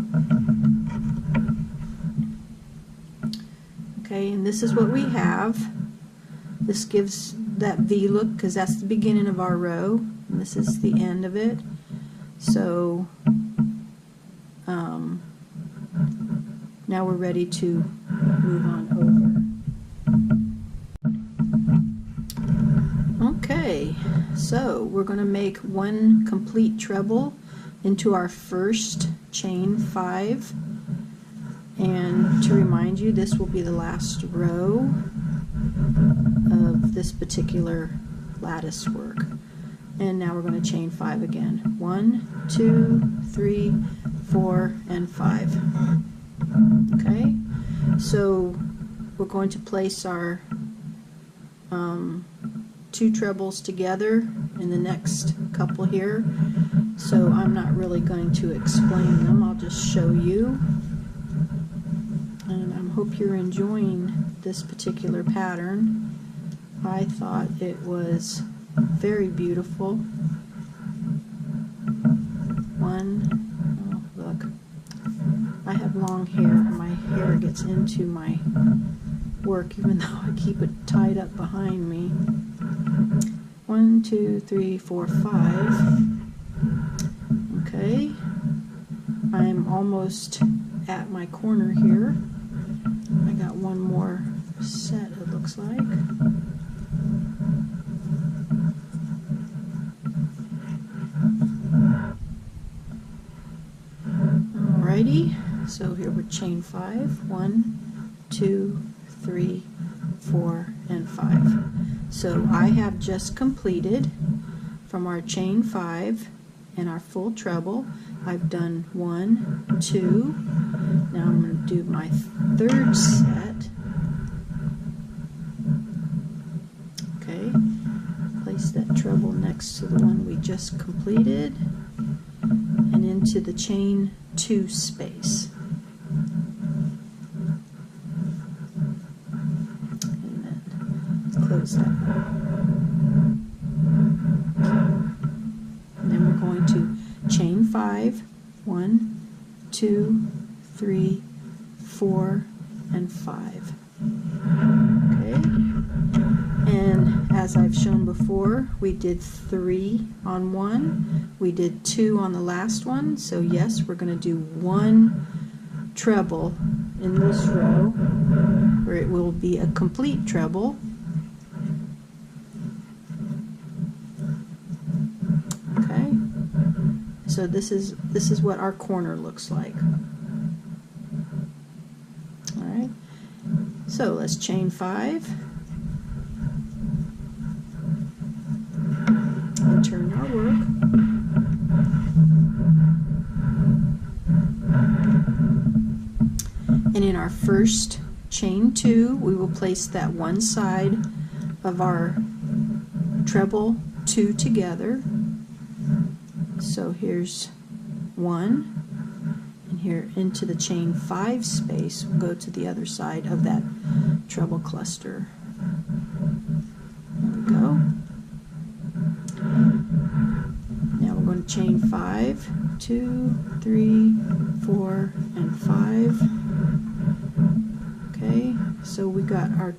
Okay, and this is what we have. This gives that V look because that's the beginning of our row, and this is the end of it. So now we're ready to move on over. Okay, so we're going to make one complete treble into our first chain 5, and to remind you, this will be the last row of this particular lattice work. And now we're going to chain 5 again. 1, 2, 3, 4, and 5. Okay, so we're going to place our 2 trebles together in the next couple here. So I'm not really going to explain them, I'll just show you. And I hope you're enjoying this particular pattern. I thought it was very beautiful. Oh, look, I have long hair and my hair gets into my work even though I keep it tied up behind me. 1, 2, 3, 4, 5. Okay, I'm almost at my corner here. I got one more set, it looks like. Alrighty, so here we're chain 5. 1, 2, 3, 4, and 5. So I have just completed from our chain 5 and our full treble. I've done 1, 2. Now I'm going to do my third set. Okay, place that treble next to the one we just completed and into the chain 2 space. And then let's close that. And then we're going to chain 5, 1, 2, 3, 4, and 5. Okay, and as I've shown before, we did 3 on one, we did 2 on the last one, so yes, we're going to do 1 treble in this row, where it will be a complete treble. Okay, so this is what our corner looks like. Alright, so let's chain 5 and turn our work. And in our first chain 2, we will place that one side of our treble 2 together. So here's 1, and here into the chain 5 space, we'll go to the other side of that treble cluster. There we go. Now we're going to chain 5, 2, 3, 4, and 5. Okay, so we got our,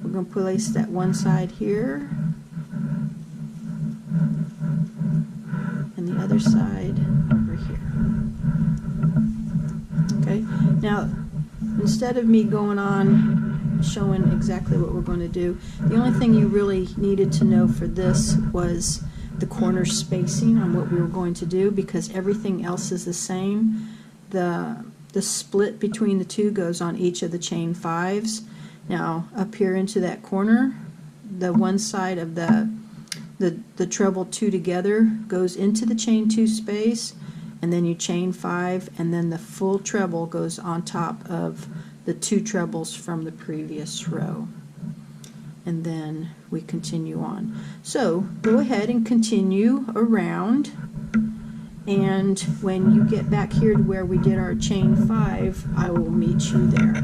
we're going to place that one side here, and the other side over here. Okay, now instead of me going on showing exactly what we're going to do, the only thing you really needed to know for this was the corner spacing on what we were going to do, because everything else is the same. The split between the two goes on each of the chain 5s. Now up here into that corner, the one side of the treble 2 together goes into the chain 2 space, and then you chain 5, and then the full treble goes on top of the 2 trebles from the previous row. And then we continue on. So go ahead and continue around, and when you get back here to where we did our chain 5, I will meet you there.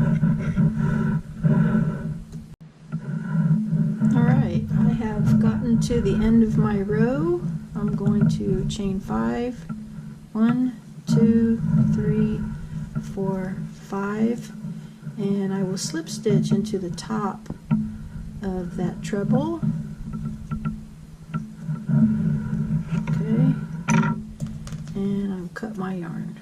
Alright, I have gotten to the end of my row. I'm going to chain 5, 1, 2, 3, 4, 5, and I will slip stitch into the top of that treble. Okay, and I'll cut my yarn.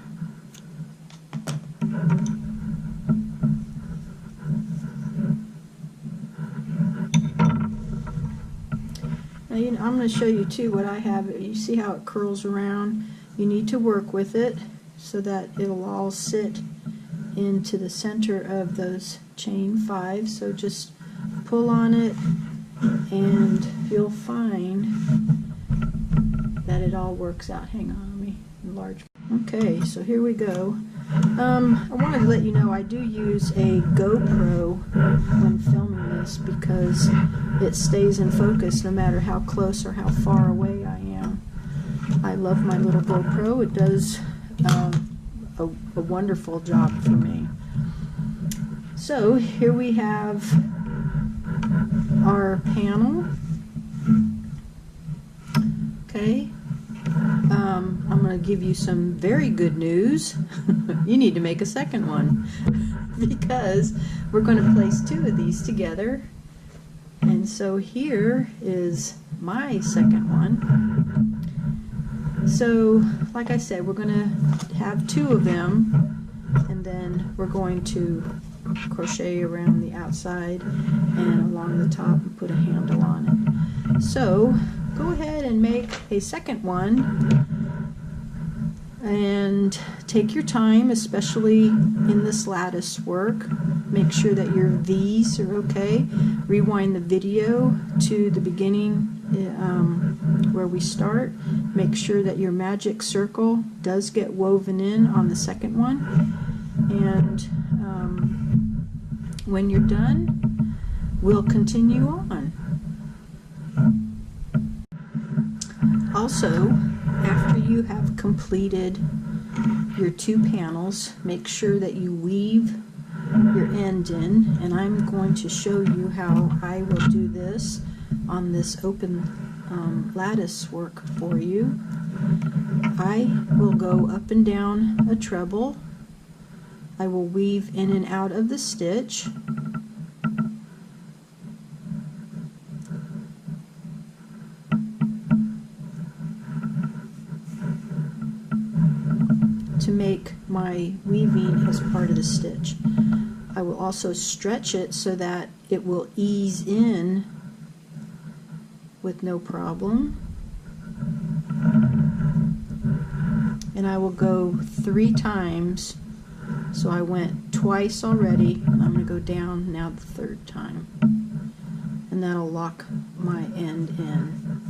Now, I'm going to show you too what I have. You see how it curls around? You need to work with it so that it'll all sit into the center of those chain 5. So just pull on it and you'll find that it all works out. Hang on, let me enlarge. Okay, so here we go. I wanted to let you know I do use a GoPro when filming this because it stays in focus no matter how close or how far away I am. I love my little GoPro. It does a wonderful job for me. So here we have our panel. Okay. I'm going to give you some very good news. You need to make a second one because we're going to place 2 of these together. And so here is my second one. So like I said, we're going to have 2 of them, and then we're going to crochet around the outside and along the top and put a handle on it. So go ahead and make a second one and take your time, especially in this lattice work. Make sure that your V's are okay. Rewind the video to the beginning where we start. Make sure that your magic circle does get woven in on the second one, and when you're done, we'll continue on. Also, after you have completed your 2 panels, make sure that you weave your end in, and I'm going to show you how I will do this on this open lattice work for you. I will go up and down a treble. I will weave in and out of the stitch. To make my weaving as part of the stitch. I will also stretch it so that it will ease in with no problem. And I will go 3 times. So I went twice already. I'm going to go down now the 3rd time. And that'll lock my end in.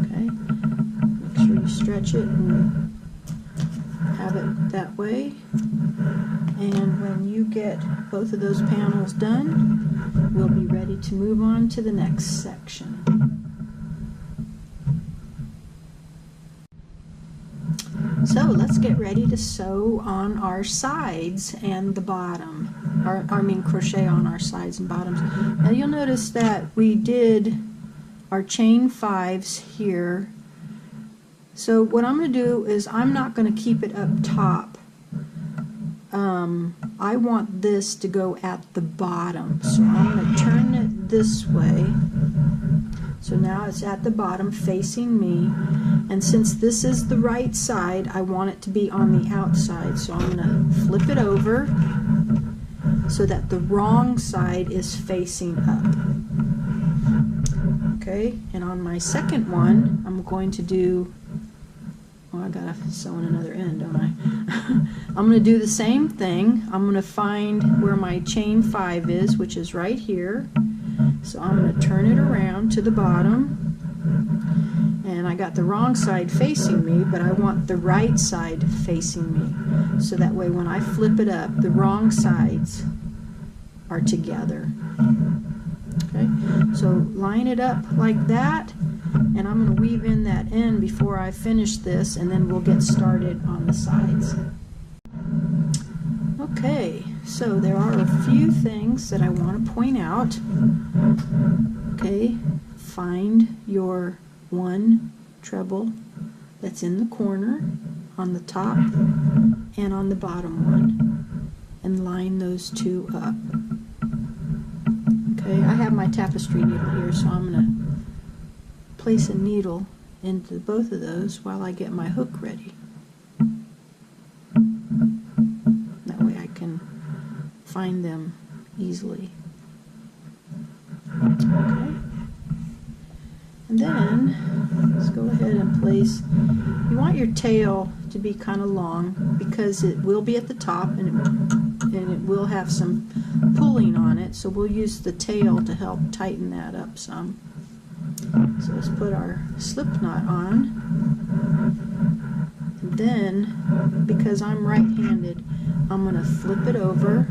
Okay. Make sure you stretch it and have it that way. And when you get both of those panels done, we'll be ready to move on to the next section. So let's get ready to sew on our sides and the bottom, crochet on our sides and bottoms. Now you'll notice that we did our chain 5s here. So what I'm going to do is I'm not going to keep it up top. I want this to go at the bottom, so I'm going to turn it this way. So now it's at the bottom facing me, and since this is the right side, I want it to be on the outside, so I'm going to flip it over so that the wrong side is facing up. Okay, and on my second one, I'm going to do, oh, I gotta sew on another end, don't I? I'm going to do the same thing. I'm going to find where my chain 5 is, which is right here. So I'm going to turn it around to the bottom, and I got the wrong side facing me, but I want the right side facing me, so that way when I flip it up, the wrong sides are together. Okay, so line it up like that, And I'm going to weave in that end before I finish this, and then we'll get started on the sides. Okay, so there are a few things that I want to point out. Okay, find your one treble that's in the corner, on the top and on the bottom one, and line those two up. Okay, I have my tapestry needle here, so I'm going to place a needle into both of those while I get my hook ready. That way I can find them easily. Okay. And then let's go ahead and place, you want your tail to be kind of long because it will be at the top and it will have some pulling on it, so we'll use the tail to help tighten that up some. So let's put our slip knot on, and then because I'm right-handed, I'm going to flip it over,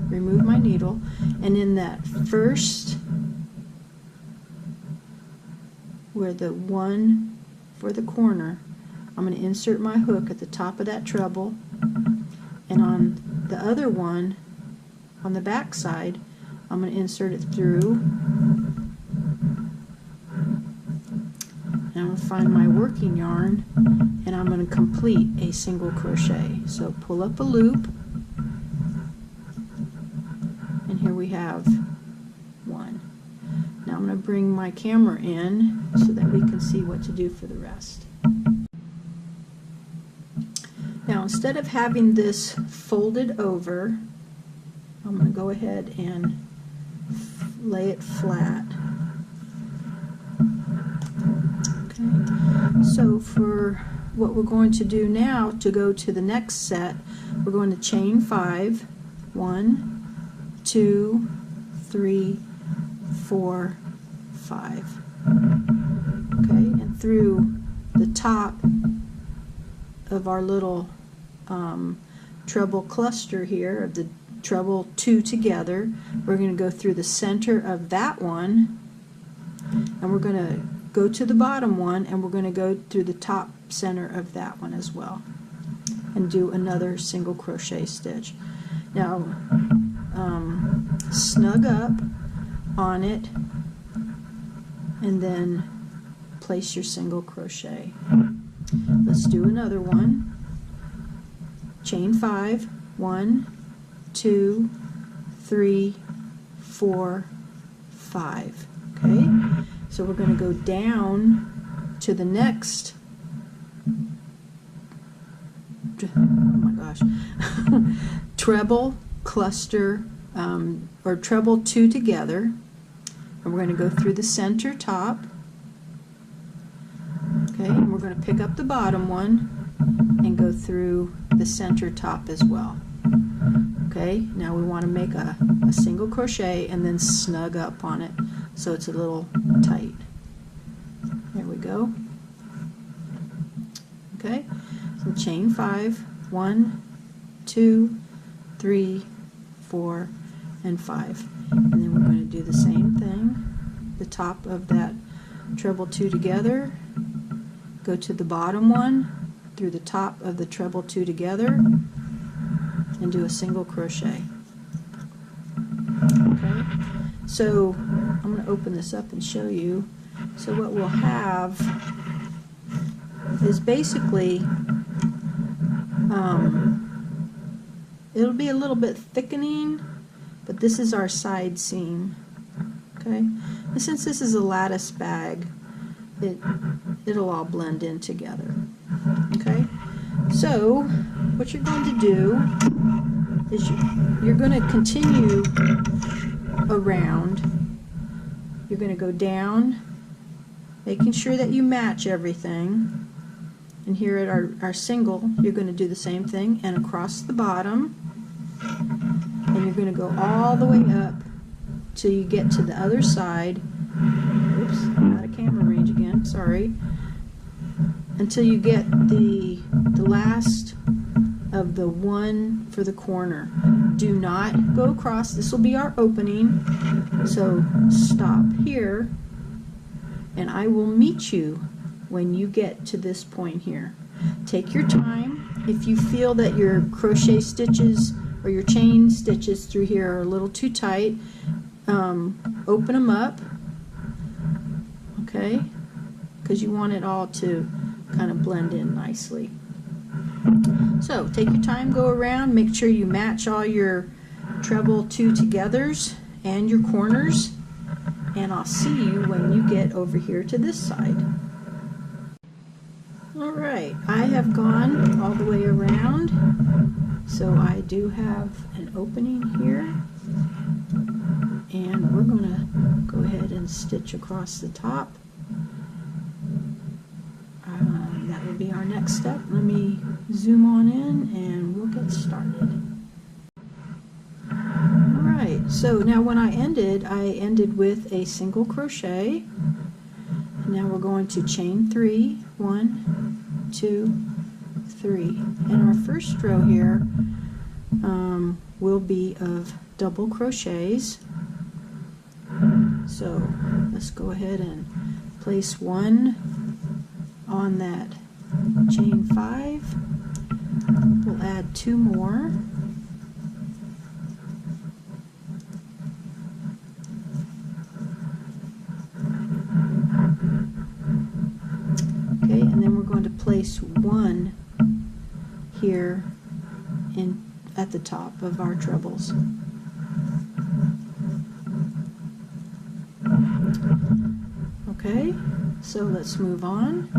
remove my needle, and in that first, where the one for the corner, I'm going to insert my hook at the top of that treble, and on the other one, on the back side, I'm going to insert it through, and I'm going to find my working yarn, and I'm going to complete a single crochet. So pull up a loop, and here we have one. Now I'm going to bring my camera in so that we can see what to do for the rest. Now instead of having this folded over, I'm going to go ahead and lay it flat. Okay. So for what we're going to do now, to go to the next set, we're going to chain 5. 1, 2, 3, 4, 5. Okay, and through the top of our little treble cluster here, of the treble 2 together, we're going to go through the center of that one, and we're going to go to the bottom one, and we're going to go through the top center of that one as well, and do another single crochet stitch. Now snug up on it, and then place your single crochet. Let's do another one. Chain 5. 1, 2, 3, 4, 5. Okay, so we're going to go down to the next, oh my gosh, treble cluster, or treble 2 together, and we're going to go through the center top. Okay, and we're going to pick up the bottom one and go through the center top as well. Okay, now we want to make a single crochet and then snug up on it so it's a little tight. There we go. Okay, so chain 5, 1, 2, 3, 4, and 5. And then we're going to do the same thing. The top of that treble 2 together, go to the bottom one, through the top of the treble 2 together, and do a single crochet. Okay, so I'm going to open this up and show you. So what we'll have is basically, it'll be a little bit thickening, but this is our side seam. Okay, and since this is a lattice bag, it'll all blend in together. Okay, so what you're going to do is you're going to continue around. You're going to go down, making sure that you match everything. And here at our single, you're going to do the same thing, and across the bottom, and you're going to go all the way up till you get to the other side. Oops, I'm out of camera range again, sorry. Until you get the last of the one for the corner. Do not go across. This will be our opening. So stop here, and I will meet you when you get to this point here. Take your time. If you feel that your crochet stitches or your chain stitches through here are a little too tight, open them up, okay, because you want it all to kind of blend in nicely. So take your time, go around, make sure you match all your treble 2-togethers and your corners, and I'll see you when you get over here to this side. Alright, I have gone all the way around, so I do have an opening here, and we're going to go ahead and stitch across the top. That will be our next step. Let me zoom on in and we'll get started. Alright, so now when I ended with a single crochet. Now we're going to chain 3, 1, 2, 3, and our first row here will be of double crochets. So let's go ahead and place 1 on that chain 5. We'll add 2 more. Okay, and then we're going to place 1 here at the top of our trebles. Okay, so let's move on.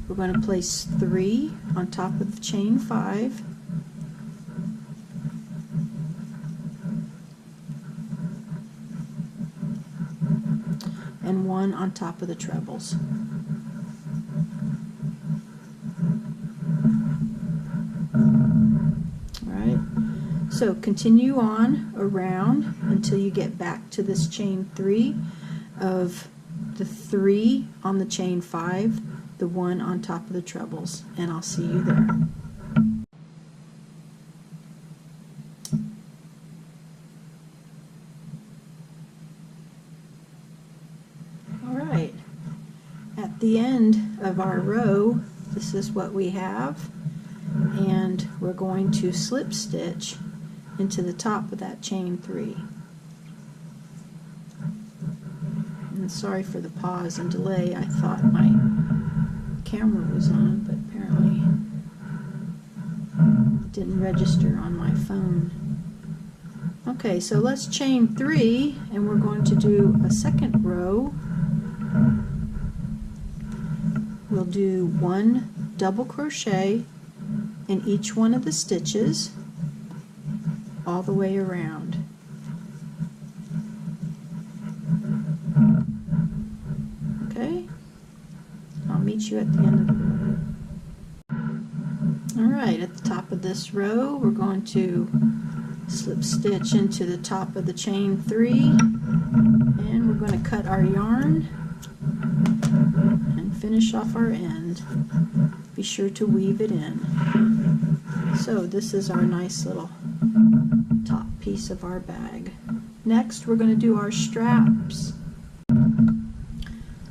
We're going to place 3 on top of the chain 5. And 1 on top of the trebles. Alright, so continue on around until you get back to this chain 3 of the 3 on the chain 5, the 1 on top of the trebles, and I'll see you there. Alright, at the end of our row, this is what we have, and we're going to slip stitch into the top of that chain 3. And sorry for the pause and delay. I thought my camera was on, but apparently it didn't register on my phone. Okay, so let's chain 3, and we're going to do a second row. We'll do 1 double crochet in each one of the stitches all the way around. Okay, I'll meet you at the end of the row. Alright, at the top of this row we're going to slip stitch into the top of the chain 3, and we're going to cut our yarn and finish off our end. Be sure to weave it in. So this is our nice little top piece of our bag. Next we're going to do our straps.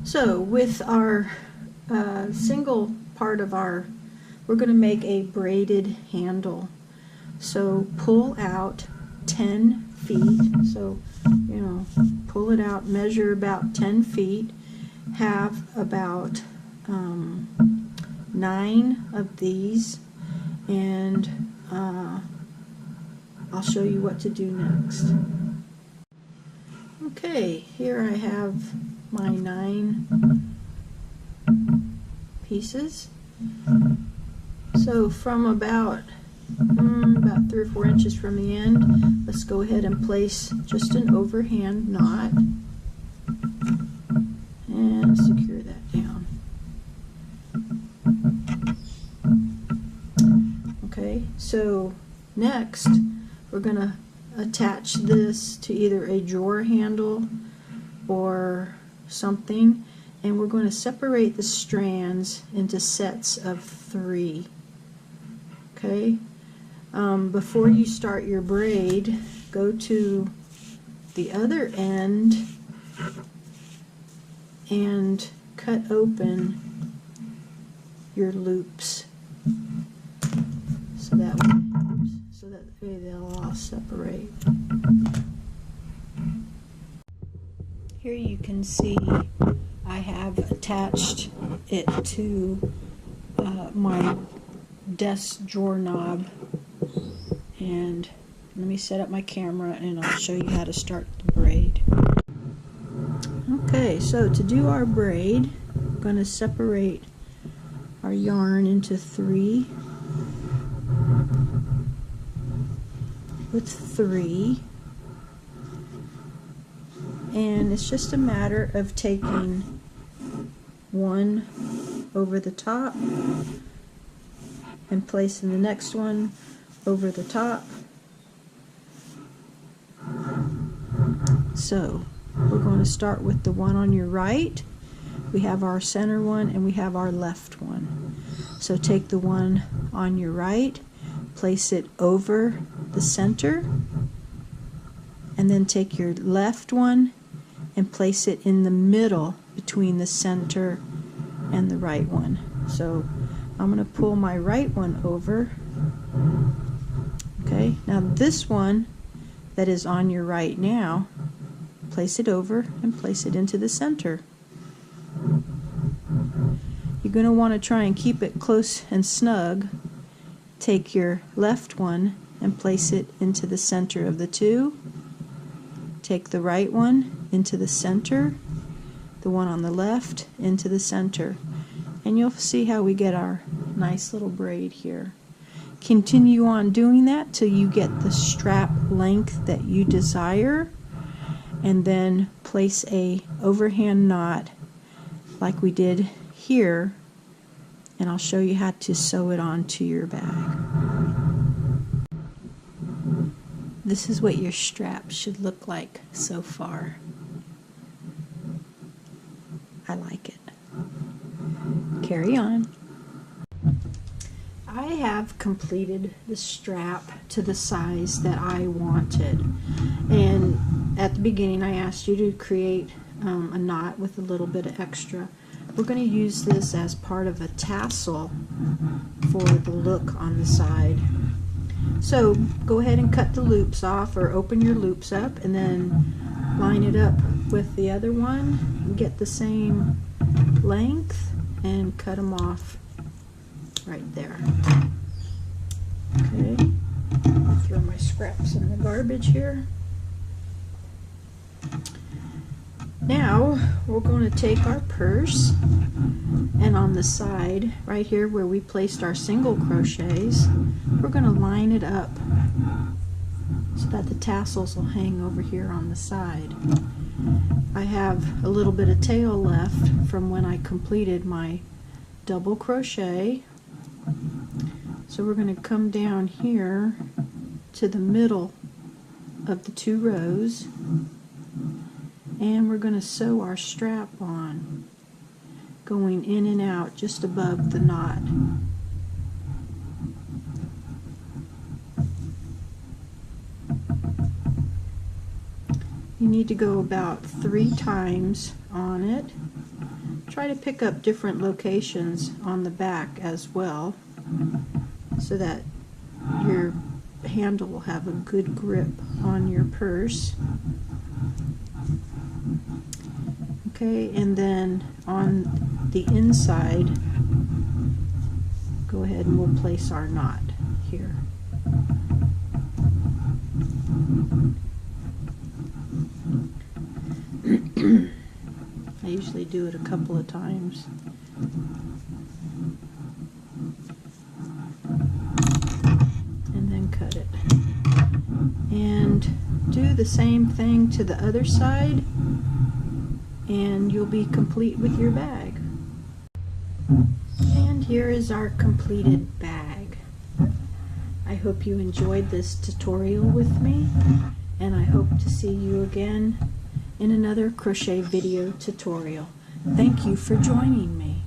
So with our single part of our, we're going to make a braided handle. So pull out 10 feet. So, you know, pull it out, measure about 10 feet, have about 9 of these, and I'll show you what to do next. Okay, here I have my 9 pieces. So from about 3 or 4 inches from the end, let's go ahead and place just an overhand knot and secure that down. Okay, so next we're going to attach this to either a drawer handle or something, and we're going to separate the strands into sets of 3. Okay, before you start your braid, go to the other end and cut open your loops so that way they'll all separate. Here you can see I have attached it to my desk drawer knob, and let me set up my camera and I'll show you how to start the braid. Okay, so to do our braid, we're going to separate our yarn into 3 with 3, and it's just a matter of taking one over the top and placing the next one over the top. So we're going to start with the one on your right. We have our center one and we have our left one. So take the one on your right, place it over the center, and then take your left one and place it in the middle between the center and the right one. So I'm going to pull my right one over. Okay, now this one that is on your right now, place it over and place it into the center. You're going to want to try and keep it close and snug. Take your left one and place it into the center of the two. Take the right one into the center, the one on the left into the center, and you'll see how we get our nice little braid here. Continue on doing that till you get the strap length that you desire, and then place a overhand knot like we did here, and I'll show you how to sew it onto your bag. This is what your strap should look like so far. I like it. Carry on. I have completed the strap to the size that I wanted, and at the beginning I asked you to create a knot with a little bit of extra. We're going to use this as part of a tassel for the look on the side. So go ahead and cut the loops off, or open your loops up and then line it up with the other one and get the same length and cut them off right there. Okay, I'll throw my scraps in the garbage here. Now we're going to take our purse, and on the side right here where we placed our single crochets, we're going to line it up so that the tassels will hang over here on the side. I have a little bit of tail left from when I completed my double crochet, so we're going to come down here to the middle of the 2 rows, and we're going to sew our strap on, going in and out just above the knot. You need to go about 3 times on it. Try to pick up different locations on the back as well, so that your handle will have a good grip on your purse. Okay, and then on the inside, go ahead and we'll place our knot here. I usually do it a couple of times. And then cut it. And do the same thing to the other side, and you'll be complete with your bag. And here is our completed bag. I hope you enjoyed this tutorial with me, and I hope to see you again in another crochet video tutorial. Thank you for joining me.